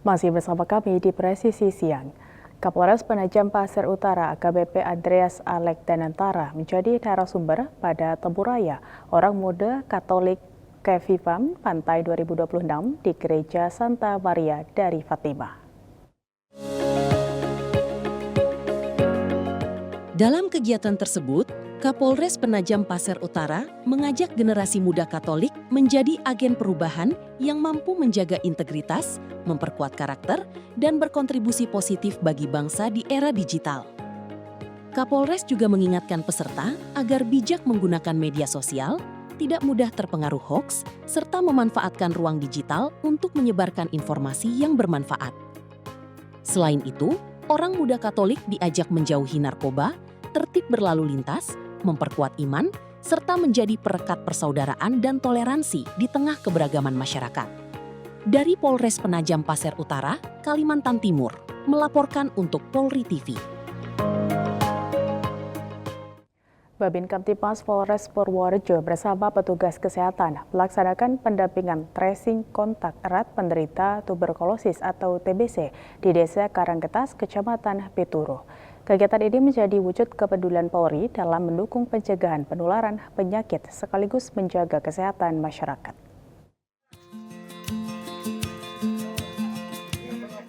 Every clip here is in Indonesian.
Masih bersama kami di Presisi Siang. Kapolres Penajam Pasir Utara AKBP Andreas Alek Danantara menjadi narasumber pada Temburaya Orang Muda Katolik Kevivam Pantai 2026 di Gereja Santa Maria dari Fatimah. Dalam kegiatan tersebut, Kapolres Penajam Pasir Utara mengajak generasi muda Katolik menjadi agen perubahan yang mampu menjaga integritas, memperkuat karakter, dan berkontribusi positif bagi bangsa di era digital. Kapolres juga mengingatkan peserta agar bijak menggunakan media sosial, tidak mudah terpengaruh hoaks, serta memanfaatkan ruang digital untuk menyebarkan informasi yang bermanfaat. Selain itu, orang muda Katolik diajak menjauhi narkoba, tertib berlalu lintas, memperkuat iman, serta menjadi perekat persaudaraan dan toleransi di tengah keberagaman masyarakat. Dari Polres Penajam Pasir Utara, Kalimantan Timur, melaporkan untuk Polri TV. Babin Kamtibmas Polres Purworejo bersama petugas kesehatan melaksanakan pendampingan tracing kontak erat penderita tuberkulosis atau TBC di Desa Karanggetas, Kecamatan Pituru. Kegiatan ini menjadi wujud kepedulian Polri dalam mendukung pencegahan penularan penyakit sekaligus menjaga kesehatan masyarakat.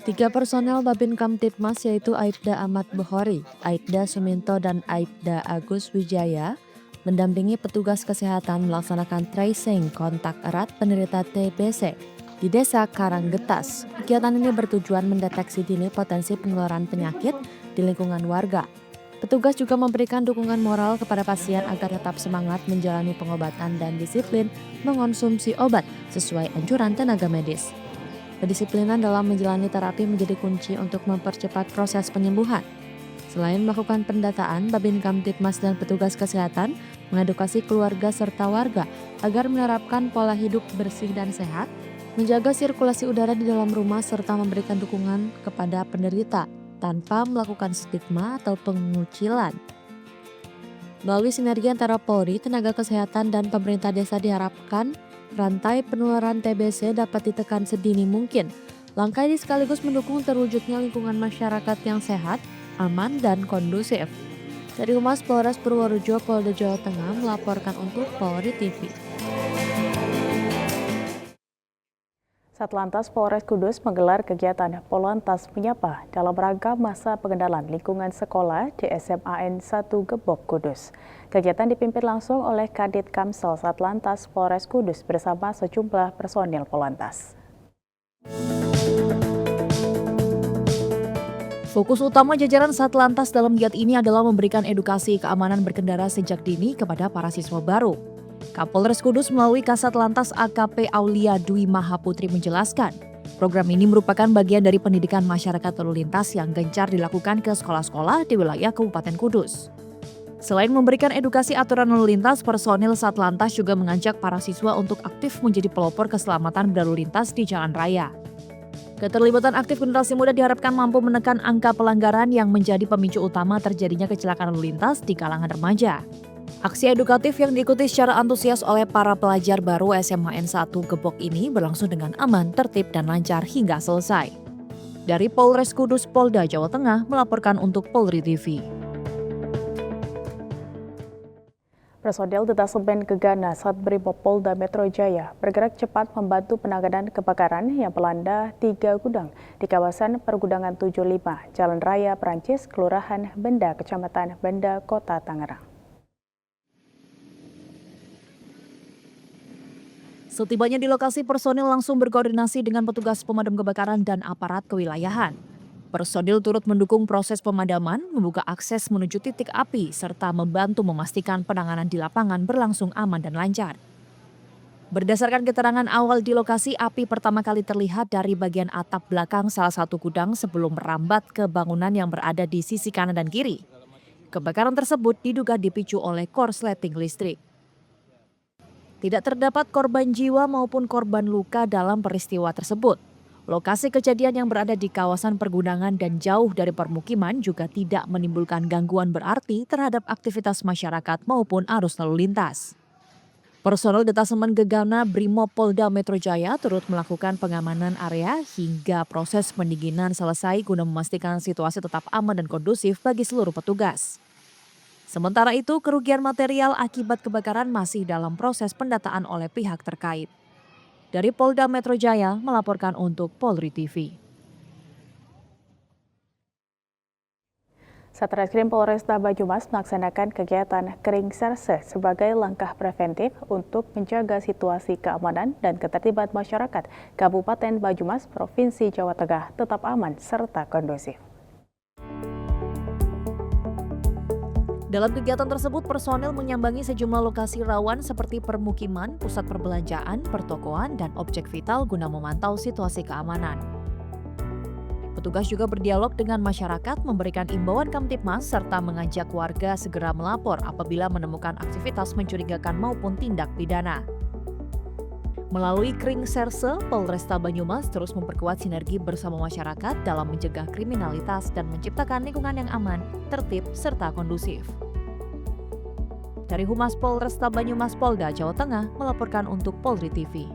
3 personel Babin Kamtibmas yaitu Aibda Ahmad Bukhari, Aibda Suminto, dan Aibda Agus Wijaya mendampingi petugas kesehatan melaksanakan tracing kontak erat penderita TBC di Desa Karanggetas. Kegiatan ini bertujuan mendeteksi dini potensi penularan penyakit di lingkungan warga. Petugas juga memberikan dukungan moral kepada pasien agar tetap semangat menjalani pengobatan dan disiplin mengonsumsi obat sesuai anjuran tenaga medis. Kedisiplinan dalam menjalani terapi menjadi kunci untuk mempercepat proses penyembuhan. Selain melakukan pendataan, Babin Kamtibmas dan petugas kesehatan mengedukasi keluarga serta warga agar menerapkan pola hidup bersih dan sehat, menjaga sirkulasi udara di dalam rumah serta memberikan dukungan kepada penderita tanpa melakukan stigma atau pengucilan. Melalui sinergi antara Polri, tenaga kesehatan, dan pemerintah desa diharapkan rantai penularan TBC dapat ditekan sedini mungkin. Langkah ini sekaligus mendukung terwujudnya lingkungan masyarakat yang sehat, aman, dan kondusif. Dari Humas Polres Purworejo, Polda Jawa Tengah melaporkan untuk Polri TV. Satlantas Polres Kudus menggelar kegiatan Polantas Menyapa dalam rangka masa pengenalan lingkungan sekolah di SMAN 1 Gebok, Kudus. Kegiatan dipimpin langsung oleh Kadit Kamsel Satlantas Polres Kudus bersama sejumlah personil Polantas. Fokus utama jajaran Satlantas dalam giat ini adalah memberikan edukasi keamanan berkendara sejak dini kepada para siswa baru. Kapolres Kudus melalui Kasat Lantas AKP Aulia Dwi Mahaputri menjelaskan, program ini merupakan bagian dari pendidikan masyarakat lalu lintas yang gencar dilakukan ke sekolah-sekolah di wilayah Kabupaten Kudus. Selain memberikan edukasi aturan lalu lintas, personil Satlantas juga mengajak para siswa untuk aktif menjadi pelopor keselamatan berlalu lintas di jalan raya. Keterlibatan aktif generasi muda diharapkan mampu menekan angka pelanggaran yang menjadi pemicu utama terjadinya kecelakaan lalu lintas di kalangan remaja. Aksi edukatif yang diikuti secara antusias oleh para pelajar baru SMAN 1 Gebok ini berlangsung dengan aman, tertib, dan lancar hingga selesai. Dari Polres Kudus, Polda Jawa Tengah melaporkan untuk Polri TV. Personil Detasemen Gegana Satbrimob Polda Metro Jaya bergerak cepat membantu penanganan kebakaran yang melanda 3 gudang di kawasan Pergudangan 75, Jalan Raya Perancis, Kelurahan Benda, Kecamatan Benda, Kota Tangerang. Setibanya di lokasi, personil langsung berkoordinasi dengan petugas pemadam kebakaran dan aparat kewilayahan. Personil turut mendukung proses pemadaman, membuka akses menuju titik api, serta membantu memastikan penanganan di lapangan berlangsung aman dan lancar. Berdasarkan keterangan awal di lokasi, api pertama kali terlihat dari bagian atap belakang salah satu gudang sebelum merambat ke bangunan yang berada di sisi kanan dan kiri. Kebakaran tersebut diduga dipicu oleh korsleting listrik. Tidak terdapat korban jiwa maupun korban luka dalam peristiwa tersebut. Lokasi kejadian yang berada di kawasan pergudangan dan jauh dari permukiman juga tidak menimbulkan gangguan berarti terhadap aktivitas masyarakat maupun arus lalu lintas. Personel Detasemen Gegana Brimob Polda Metro Jaya turut melakukan pengamanan area hingga proses pendinginan selesai guna memastikan situasi tetap aman dan kondusif bagi seluruh petugas. Sementara itu, kerugian material akibat kebakaran masih dalam proses pendataan oleh pihak terkait. Dari Polda Metro Jaya melaporkan untuk Polri TV. Satreskrim Polresta Banyumas melaksanakan kegiatan kering serse sebagai langkah preventif untuk menjaga situasi keamanan dan ketertiban masyarakat Kabupaten Banyumas, Provinsi Jawa Tengah tetap aman serta kondusif. Dalam kegiatan tersebut, personel menyambangi sejumlah lokasi rawan seperti permukiman, pusat perbelanjaan, pertokoan, dan objek vital guna memantau situasi keamanan. Petugas juga berdialog dengan masyarakat, memberikan imbauan Kamtibmas, serta mengajak warga segera melapor apabila menemukan aktivitas mencurigakan maupun tindak pidana. Melalui Kring Serse, Polresta Banyumas terus memperkuat sinergi bersama masyarakat dalam mencegah kriminalitas dan menciptakan lingkungan yang aman, tertib, serta kondusif. Dari Humas Polresta Banyumas Polda Jawa Tengah melaporkan untuk Polri TV.